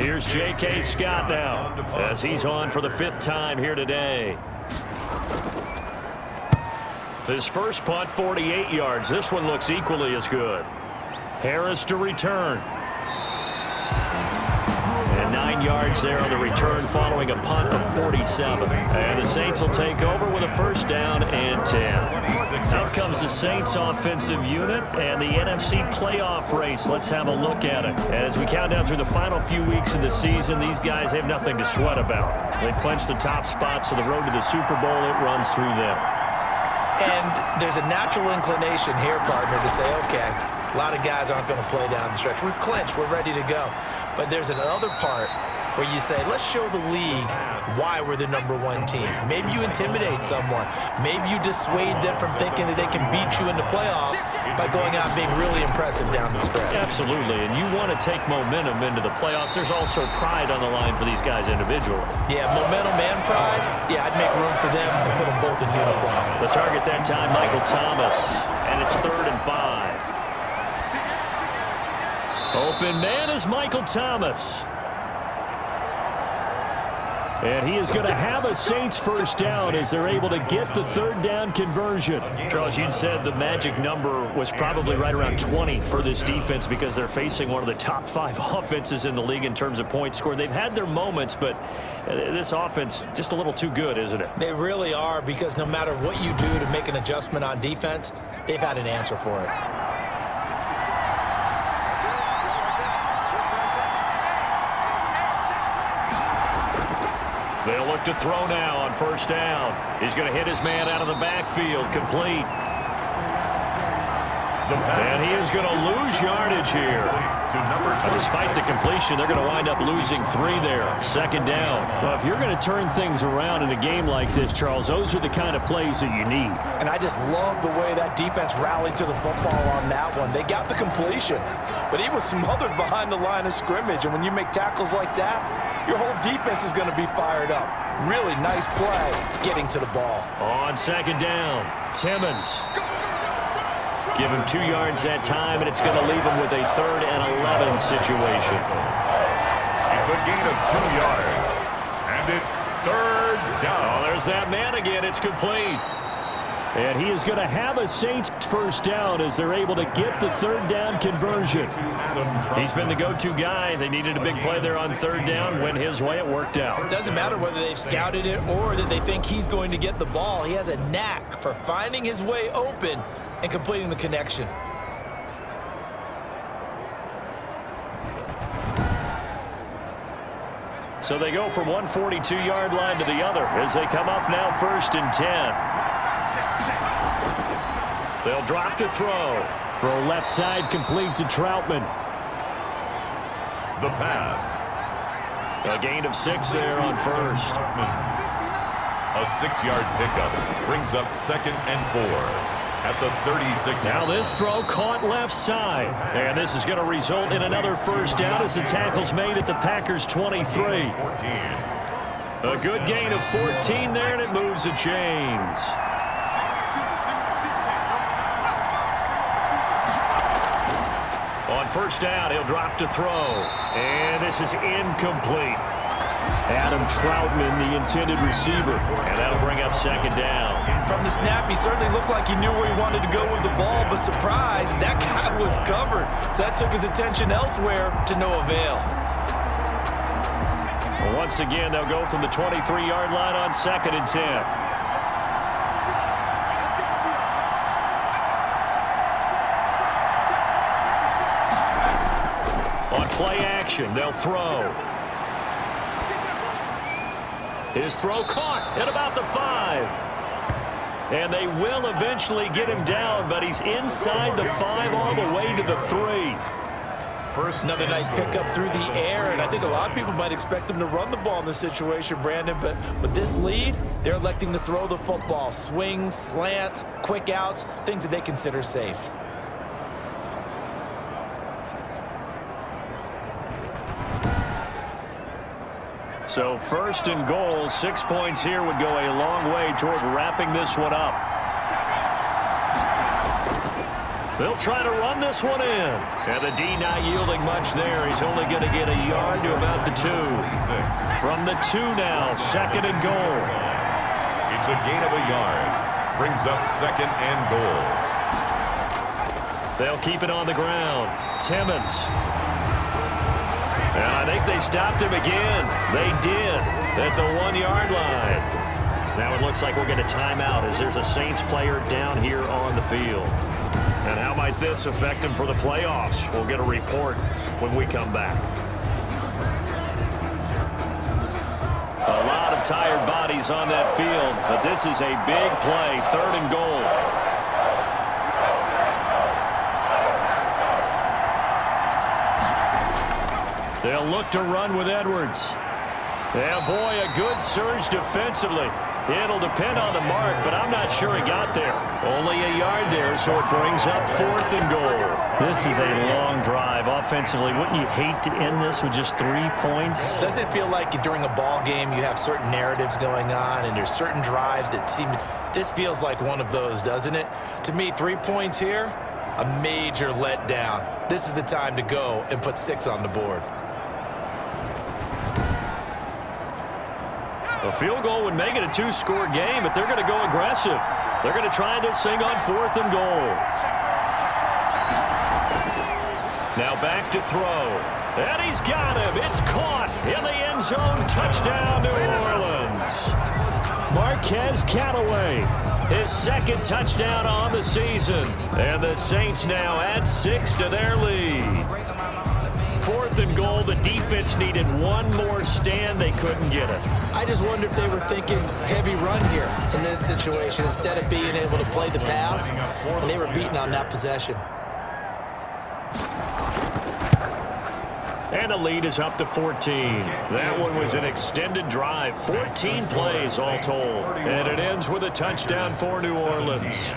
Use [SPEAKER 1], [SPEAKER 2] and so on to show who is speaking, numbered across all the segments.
[SPEAKER 1] Here's J.K. Scott now as he's on for the 5th time here today. His first punt, 48 yards. This one looks equally as good. Harris to return. And 9 yards there on the return following a punt of 47. And the Saints will take over with a 1st down and 10. Out comes the Saints offensive unit and the NFC playoff race. Let's have a look at it. As we count down through the final few weeks of the season, these guys have nothing to sweat about. They've clinched the top spot, so the road to the Super Bowl, it runs through them.
[SPEAKER 2] And there's a natural inclination here, partner, to say, okay, a lot of guys aren't going to play down the stretch. We've clinched. We're ready to go. But there's another part where you say, let's show the league why we're the #1 team. Maybe you intimidate someone. Maybe you dissuade them from thinking that they can beat you in the playoffs by going out and being really impressive down the stretch.
[SPEAKER 1] Absolutely, and you want to take momentum into the playoffs. There's also pride on the line for these guys individually.
[SPEAKER 2] Yeah, momentum and pride. Yeah, I'd make room for them and put them both in uniform.
[SPEAKER 1] The target that time, Michael Thomas, and it's 3rd and 5. Open man is Michael Thomas. And he is going to have a Saints 1st down as they're able to get the 3rd down conversion. Charles, you said the magic number was probably right around 20 for this defense because they're facing one of the top 5 offenses in the league in terms of points scored. They've had their moments, but this offense just a little too good, isn't it?
[SPEAKER 2] They really are, because no matter what you do to make an adjustment on defense, they've had an answer for it.
[SPEAKER 1] They'll look to throw now on 1st down. He's going to hit his man out of the backfield, complete. And he is going to lose yardage here. Despite the completion, they're going to wind up losing 3 there. 2nd down. Well, if you're going to turn things around in a game like this, Charles, those are the kind of plays that you need.
[SPEAKER 3] And I just love the way that defense rallied to the football on that one. They got the completion, but he was smothered behind the line of scrimmage. And when you make tackles like that, your whole defense is going to be fired up. Really nice play getting to the ball.
[SPEAKER 1] On 2nd down, Timmons. Give him 2 yards that time, and it's going to leave him with a 3rd and 11 situation.
[SPEAKER 4] It's a gain of 2 yards, and it's 3rd down.
[SPEAKER 1] Oh, there's that man again. It's complete. And he is going to have a Saints 1st down as they're able to get the 3rd down conversion. He's been the go-to guy. They needed a big play there on 3rd down. Went his way. It worked out.
[SPEAKER 2] It doesn't matter whether they've scouted it or that they think he's going to get the ball. He has a knack for finding his way open and completing the connection.
[SPEAKER 1] So they go from one 42-yard line to the other as they come up now 1st and 10. They'll drop to throw. Throw left side complete to Troutman.
[SPEAKER 4] The pass.
[SPEAKER 1] A gain of 6 there on 1st.
[SPEAKER 4] A 6-yard pickup brings up 2nd and 4. At the 36.
[SPEAKER 1] Now this throw caught left side. And this is going to result in another 1st down as the tackle's made at the Packers 23. A good gain of 14 there, and it moves the chains. On 1st down, he'll drop to throw. And this is incomplete. Adam Troutman, the intended receiver. And that'll bring up 2nd down.
[SPEAKER 2] From the snap, he certainly looked like he knew where he wanted to go with the ball, but surprise, that guy was covered. So that took his attention elsewhere to no avail.
[SPEAKER 1] Well, once again, they'll go from the 23-yard line on 2nd and 10. On play action, they'll throw. His throw caught at about the 5. And they will eventually get him down, but he's inside the 5 all the way to the 3.
[SPEAKER 2] Another nice pickup through the air, and I think a lot of people might expect him to run the ball in this situation, Brandon, but with this lead, they're electing to throw the football. Swings, slants, quick outs, things that they consider safe.
[SPEAKER 1] So 1st and goal, 6 points here would go a long way toward wrapping this one up. They'll try to run this one in. And the D not yielding much there. He's only going to get a yard to about the 2. From the 2 now, 2nd and goal.
[SPEAKER 4] It's a gain of a yard. Brings up 2nd and goal.
[SPEAKER 1] They'll keep it on the ground. Timmons. And I think they stopped him again. They did at the 1-yard line. Now it looks like we'll get a timeout as there's a Saints player down here on the field. And how might this affect him for the playoffs? We'll get a report when we come back. A lot of tired bodies on that field, but this is a big play, 3rd and goal. They'll look to run with Edwards. Yeah, boy, a good surge defensively. It'll depend on the mark, but I'm not sure he got there. Only a yard there, so it brings up 4th and goal. This is a long drive offensively. Wouldn't you hate to end this with just 3 points?
[SPEAKER 2] Doesn't it feel like during a ball game you have certain narratives going on and there's certain drives that seem... This feels like one of those, doesn't it? To me, 3 points here, a major letdown. This is the time to go and put 6 on the board.
[SPEAKER 1] A field goal would make it a 2-score game, but they're going to go aggressive. They're going to try this thing on 4th and goal. Now back to throw. And he's got him. It's caught in the end zone. Touchdown, New Orleans. Marquez Callaway, his 2nd touchdown on the season. And the Saints now add 6 to their lead. 4th and goal. The defense needed one more stand. They couldn't get it.
[SPEAKER 2] I just wonder if they were thinking heavy run here in that situation instead of being able to play the pass, and they were beaten on that possession.
[SPEAKER 1] And the lead is up to 14. That one was an extended drive. 14 plays all told. And it ends with a touchdown for New Orleans.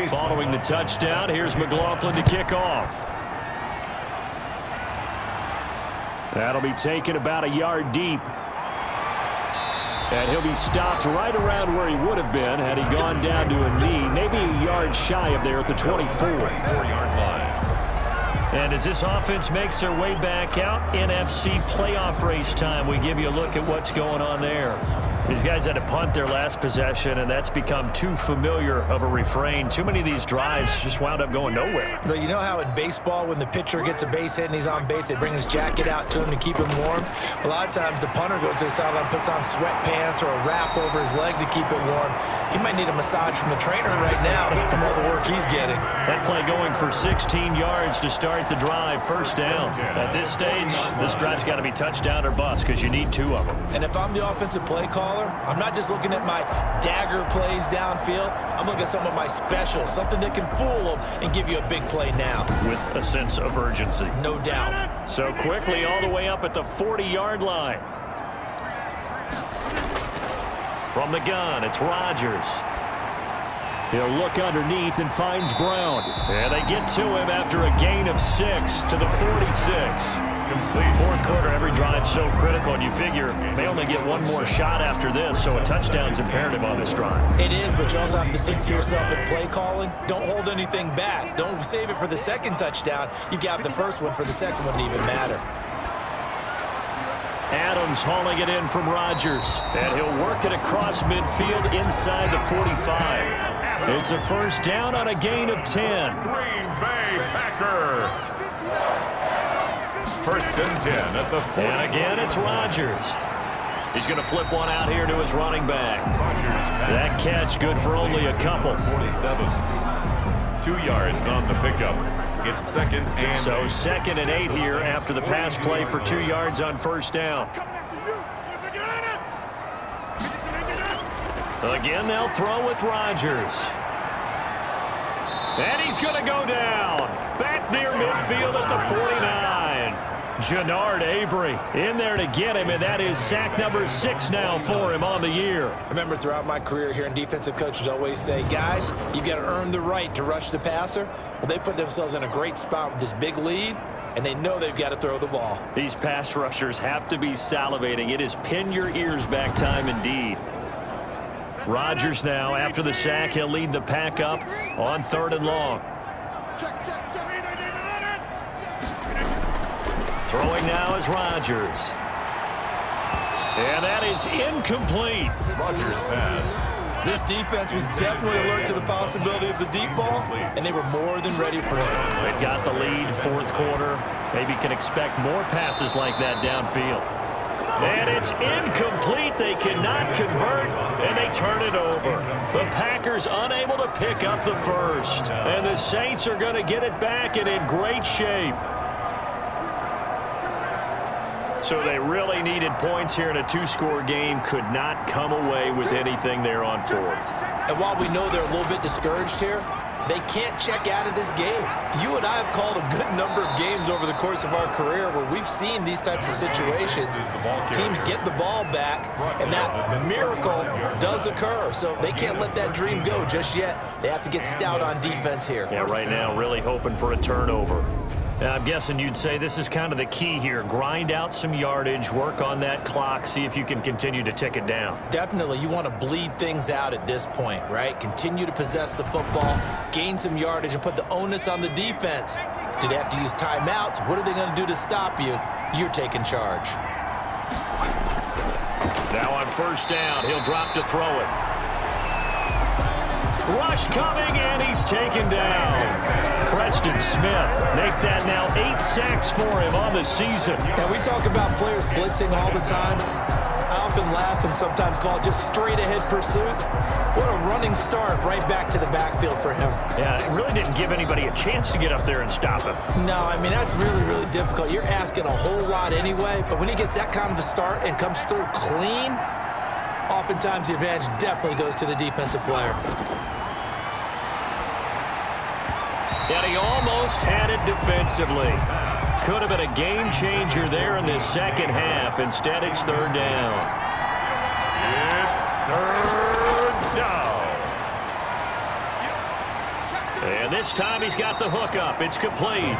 [SPEAKER 1] Following the touchdown, here's McLaughlin to kick off. That'll be taken about a yard deep. And he'll be stopped right around where he would have been had he gone down to a knee, maybe a yard shy of there at the 24.
[SPEAKER 4] 4-yard line.
[SPEAKER 1] And as this offense makes their way back out, NFC playoff race time, we give you a look at what's going on there. These guys had to punt their last possession, and that's become too familiar of a refrain. Too many of these drives just wound up going nowhere.
[SPEAKER 2] But you know how in baseball, when the pitcher gets a base hit and he's on base, they bring his jacket out to him to keep him warm? A lot of times the punter goes to the sideline, puts on sweatpants or a wrap over his leg to keep it warm. He might need a massage from the trainer right now from all the work he's getting.
[SPEAKER 1] That play going for 16 yards to start the drive, 1st down. At this stage, this drive's got to be touchdown or bust because you need 2 of them.
[SPEAKER 2] And if I'm the offensive play caller, I'm not just looking at my dagger plays downfield. I'm looking at some of my specials, something that can fool them and give you a big play now.
[SPEAKER 1] With a sense of urgency.
[SPEAKER 2] No doubt.
[SPEAKER 1] So quickly all the way up at the 40-yard line. From the gun, it's Rodgers. He'll look underneath and finds Brown. And they get to him after a gain of 6 to the 46. Complete. 4th quarter, every drive so critical, and you figure they only get one more shot after this, so a touchdown's imperative on this drive.
[SPEAKER 2] It is, but you also have to think to yourself in play calling, don't hold anything back. Don't save it for the 2nd touchdown. You've got the 1st one for the 2nd one to even matter.
[SPEAKER 1] Adams hauling it in from Rodgers, and he'll work it across midfield inside the 45. It's a 1st down on a gain of 10.
[SPEAKER 4] Green Bay Packer. 1st and 10 at the 40.
[SPEAKER 1] And again, it's Rodgers. He's going to flip one out here to his running back. That catch good for only a couple.
[SPEAKER 4] 47. 2 yards on the pickup. It's 2nd and
[SPEAKER 1] So
[SPEAKER 4] 8.
[SPEAKER 1] 2nd and 8 here after the pass play for 2 yards on 1st down. Again, they'll throw with Rodgers. And he's going to go down. Back near midfield at the 49. Jannard Avery in there to get him, and that is sack number 6 now for him on the year.
[SPEAKER 2] I remember throughout my career here in defensive coaches always say, guys, you got to earn the right to rush the passer. Well, they put themselves in a great spot with this big lead, and they know they've got to throw the ball.
[SPEAKER 1] These pass rushers have to be salivating. It is pin your ears back time indeed. Rodgers now, after the sack, he'll lead the pack up on 3rd and long. Throwing now is Rodgers. And that is incomplete.
[SPEAKER 4] Rodgers pass.
[SPEAKER 2] This defense was definitely alert to the possibility of the deep ball, and they were more than ready for it.
[SPEAKER 1] They've got the lead, 4th quarter. Maybe can expect more passes like that downfield. And it's incomplete. They cannot convert, and they turn it over. The Packers unable to pick up the first. And the Saints are going to get it back and in great shape. So they really needed points here in a 2-score game. Could not come away with anything there on 4th.
[SPEAKER 2] And while we know they're a little bit discouraged here, they can't check out of this game. You and I have called a good number of games over the course of our career where we've seen these types of situations. Teams get the ball back, and that miracle does occur. So they can't let that dream go just yet. They have to get stout on defense here.
[SPEAKER 1] Yeah, right now really hoping for a turnover. Now, I'm guessing you'd say this is kind of the key here. Grind out some yardage, work on that clock, see if you can continue to tick it down.
[SPEAKER 2] Definitely, you want to bleed things out at this point, right? Continue to possess the football, gain some yardage, and put the onus on the defense. Do they have to use timeouts? What are they going to do to stop you? You're taking charge.
[SPEAKER 1] Now on 1st down, he'll drop to throw it. Rush coming, and he's taken down. Preston Smith make that now 8 sacks for him on the season.
[SPEAKER 2] And we talk about players blitzing all the time. I often laugh and sometimes call it just straight-ahead pursuit. What a running start right back to the backfield for him.
[SPEAKER 1] Yeah, it really didn't give anybody a chance to get up there and stop him.
[SPEAKER 2] No, I mean, that's really, really difficult. You're asking a whole lot anyway, but when he gets that kind of a start and comes through clean, oftentimes the advantage definitely goes to the defensive player.
[SPEAKER 1] And he almost had it defensively. Could have been a game changer there in this second half. Instead, it's 3rd down.
[SPEAKER 4] It's 3rd down.
[SPEAKER 1] And this time he's got the hook up. It's complete.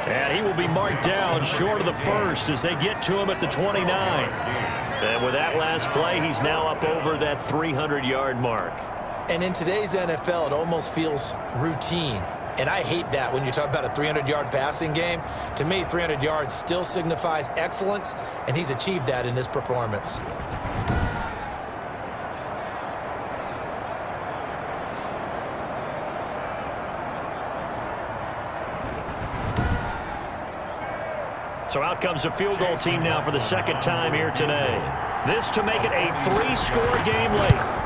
[SPEAKER 1] And he will be marked down short of the first as they get to him at the 29. And with that last play, he's now up over that 300-yard mark.
[SPEAKER 2] And in today's NFL, it almost feels routine. And I hate that when you talk about a 300-yard passing game. To me, 300 yards still signifies excellence, and he's achieved that in this performance.
[SPEAKER 1] So out comes a field goal team now for the 2nd time here today. This to make it a 3-score game late.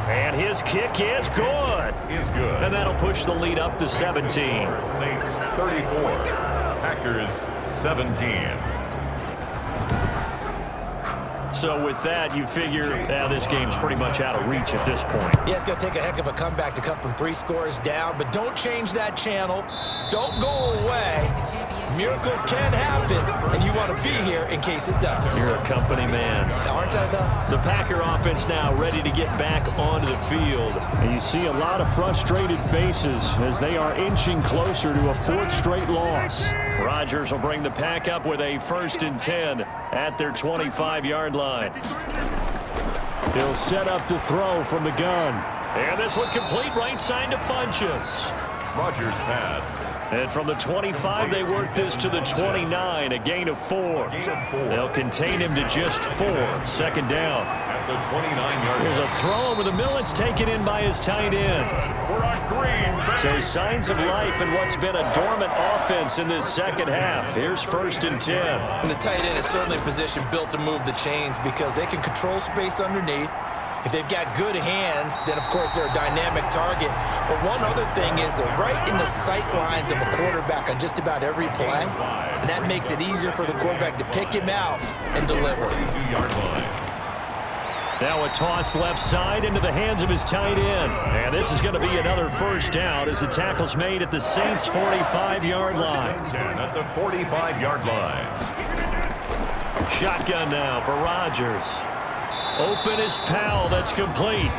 [SPEAKER 1] And his kick is good.
[SPEAKER 4] Is good.
[SPEAKER 1] And that'll push the lead up to 17.
[SPEAKER 4] Saints 34. Packers 17.
[SPEAKER 1] So with that, you figure this game's pretty much out of reach at this point.
[SPEAKER 2] Yeah, it's going to take a heck of a comeback to come from 3 scores down, but don't change that channel. Don't go away. Miracles can happen, and you want to be here in case it does.
[SPEAKER 1] You're a company man.
[SPEAKER 2] Aren't I, though?
[SPEAKER 1] The Packer offense now ready to get back onto the field. And you see a lot of frustrated faces as they are inching closer to a 4th straight loss. Rodgers will bring the pack up with a 1st and 10 at their 25-yard line. He'll set up to throw from the gun. And this one complete right side to Funchess.
[SPEAKER 4] Rodgers pass.
[SPEAKER 1] And from the 25, they work this to the 29, a gain of 4. They'll contain him to just 4. 2nd down.
[SPEAKER 4] At the 29-yard line.
[SPEAKER 1] There's a throw over the middle. It's taken in by his tight end.
[SPEAKER 4] We're on green.
[SPEAKER 1] So signs of life in what's been a dormant offense in this second half. Here's 1st and 10.
[SPEAKER 2] And the tight end is certainly a position built to move the chains because they can control space underneath. If they've got good hands, then, of course, they're a dynamic target. But one other thing is they're right in the sight lines of a quarterback on just about every play. And that makes it easier for the quarterback to pick him out and deliver.
[SPEAKER 4] 32-yard line.
[SPEAKER 1] Now a toss left side into the hands of his tight end. And this is going to be another 1st down as the tackle's made at the Saints' 45-yard line.
[SPEAKER 4] 10 at the 45-yard line.
[SPEAKER 1] Shotgun now for Rodgers. Open is Powell. That's complete.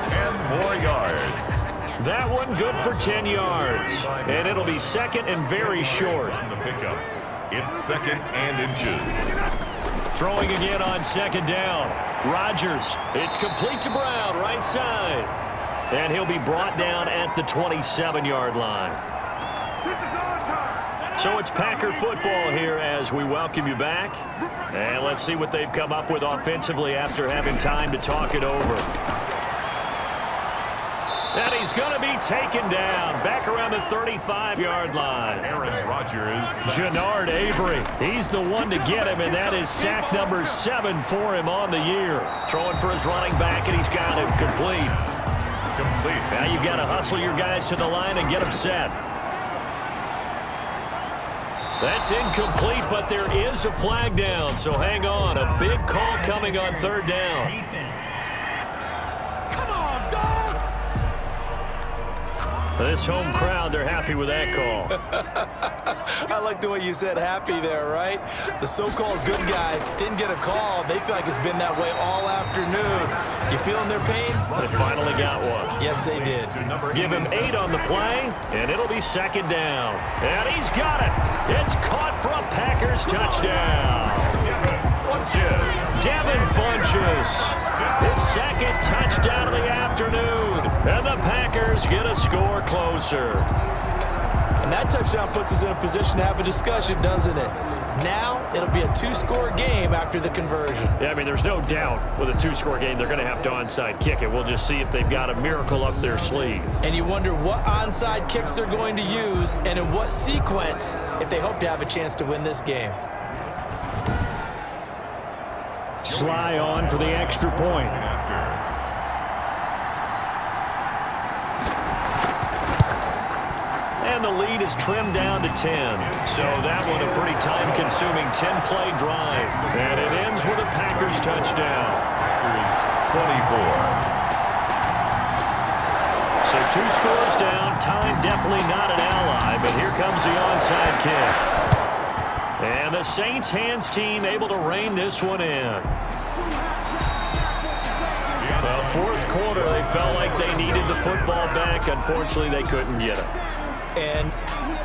[SPEAKER 4] 10 more yards.
[SPEAKER 1] That one good for 10 yards. And it'll be 2nd and very short.
[SPEAKER 4] On the pickup. It's 2nd and inches.
[SPEAKER 1] Throwing again on second down. Rodgers. It's complete to Brown, right side. And he'll be brought down at the 27-yard line. So it's Packer football here as we welcome you back. And let's see what they've come up with offensively after having time to talk it over. And he's going to be taken down back around the 35-yard line.
[SPEAKER 4] Aaron Rodgers.
[SPEAKER 1] Genard Avery. He's the one to get him, and that is sack number 7 for him on the year. Throwing for his running back, and he's got him complete. Now you've got to hustle your guys to the line and get them set. That's incomplete, but there is a flag down, so hang on. A big call coming on third down.
[SPEAKER 3] Come on, dog!
[SPEAKER 1] This home crowd, they're happy with that call.
[SPEAKER 2] I like the way you said happy there, right? The so-called good guys didn't get a call. They feel like it's been that way all afternoon. You feeling their pain?
[SPEAKER 1] They finally got one.
[SPEAKER 2] Yes, they did.
[SPEAKER 1] Give him 8 on the play, and it'll be second down. And he's got it. It's caught for a Packers touchdown. Devin Funchess. His second touchdown of the afternoon. And the Packers get a score closer.
[SPEAKER 2] And that touchdown puts us in a position to have a discussion, doesn't it? Now it'll be a 2-score game after the conversion.
[SPEAKER 1] Yeah, I mean, there's no doubt with a 2-score game they're going to have to onside kick it. We'll just see if they've got a miracle up their sleeve.
[SPEAKER 2] And you wonder what onside kicks they're going to use and in what sequence if they hope to have a chance to win this game.
[SPEAKER 1] Sly on for the extra point. And the lead is trimmed down to 10. So that one a pretty time-consuming 10-play drive. And it ends with a Packers touchdown.
[SPEAKER 4] Packers 24.
[SPEAKER 1] So 2 scores down. Time definitely not an ally, but here comes the onside kick. And the Saints hands team able to rein this one in. Well, fourth quarter, they felt like they needed the football back. Unfortunately, they couldn't get it.
[SPEAKER 2] And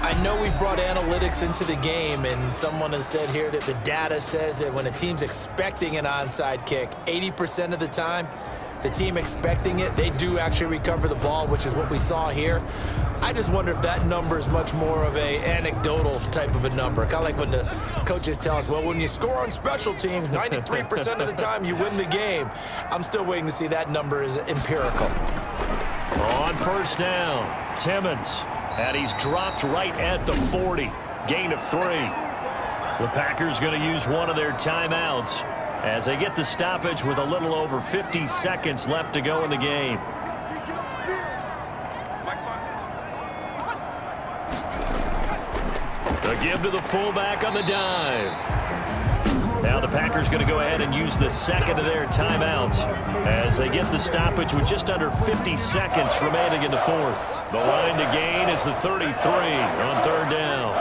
[SPEAKER 2] I know we brought analytics into the game, and someone has said here that the data says that when a team's expecting an onside kick, 80% of the time, the team expecting it, they do actually recover the ball, which is what we saw here. I just wonder if that number is much more of a anecdotal type of a number. Kind of like when the coaches tell us, well, when you score on special teams, 93% of the time you win the game. I'm still waiting to see that number is empirical.
[SPEAKER 1] On first down, Timmons. And he's dropped right at the 40. Gain of 3. The Packers going to use one of their timeouts as they get the stoppage with a little over 50 seconds left to go in the game. The give to the fullback on the dive. Now the Packers going to go ahead and use the second of their timeouts as they get the stoppage with just under 50 seconds remaining in the fourth. The line to gain is the 33 on third down.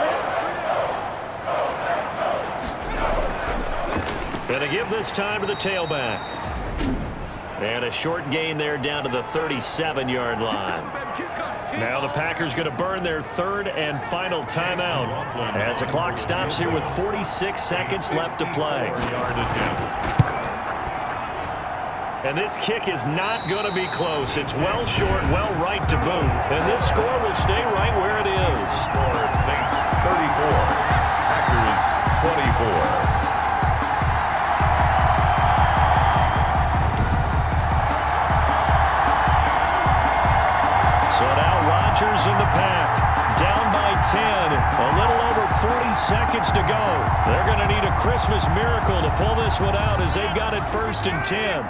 [SPEAKER 1] Going to give this time to the tailback. And a short gain there down to the 37-yard line. Now the Packers going to burn their third and final timeout as the clock stops here with 46 seconds left to play. And this kick is not going to be close. It's well short, well right to boot. And this score will stay right where it is.
[SPEAKER 4] Score Saints 34. Packers 24.
[SPEAKER 1] So now Rodgers in the pack, down by 10, a little over 40 seconds to go. They're going to need a Christmas miracle to pull this one out as they've got it 1st and 10.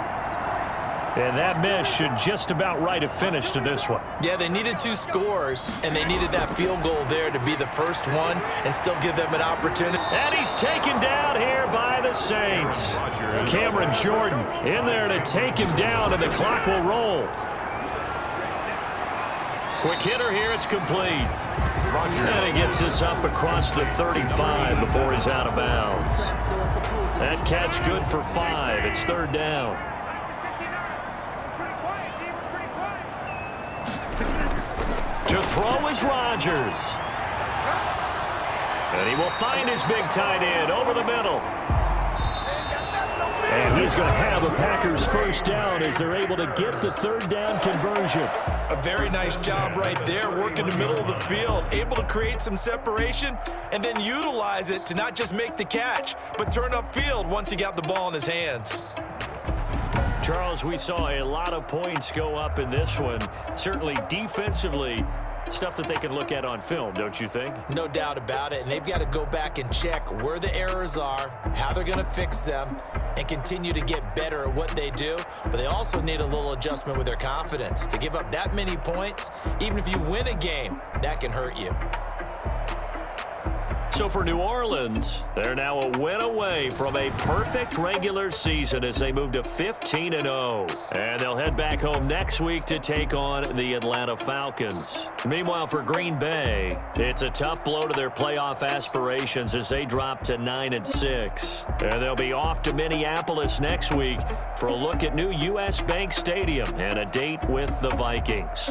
[SPEAKER 1] And that miss should just about right a finish to this one.
[SPEAKER 2] Yeah, they needed 2 scores, and they needed that field goal there to be the first one and still give them an opportunity.
[SPEAKER 1] And he's taken down here by the Saints. Cameron Jordan in there to take him down, and the clock will roll. Quick hitter here, it's complete. And he gets this up across the 35 before he's out of bounds. That catch good for 5. It's third down. To throw is Rodgers. And he will find his big tight end over the middle. And he's going to have a Packers first down as they're able to get the third down conversion.
[SPEAKER 2] A very nice job right there, working the middle of the field, able to create some separation and then utilize it to not just make the catch, but turn upfield once he got the ball in his hands.
[SPEAKER 1] Charles, we saw a lot of points go up in this one. Certainly defensively, stuff that they can look at on film, don't you think?
[SPEAKER 2] No doubt about it, and they've got to go back and check where the errors are, how they're going to fix them, and continue to get better at what they do. But they also need a little adjustment with their confidence. To give up that many points, even if you win a game, that can hurt you.
[SPEAKER 1] So for New Orleans, they're now a win away from a perfect regular season as they move to 15-0. And they'll head back home next week to take on the Atlanta Falcons. Meanwhile, for Green Bay, it's a tough blow to their playoff aspirations as they drop to 9-6. And they'll be off to Minneapolis next week for a look at new U.S. Bank Stadium and a date with the Vikings.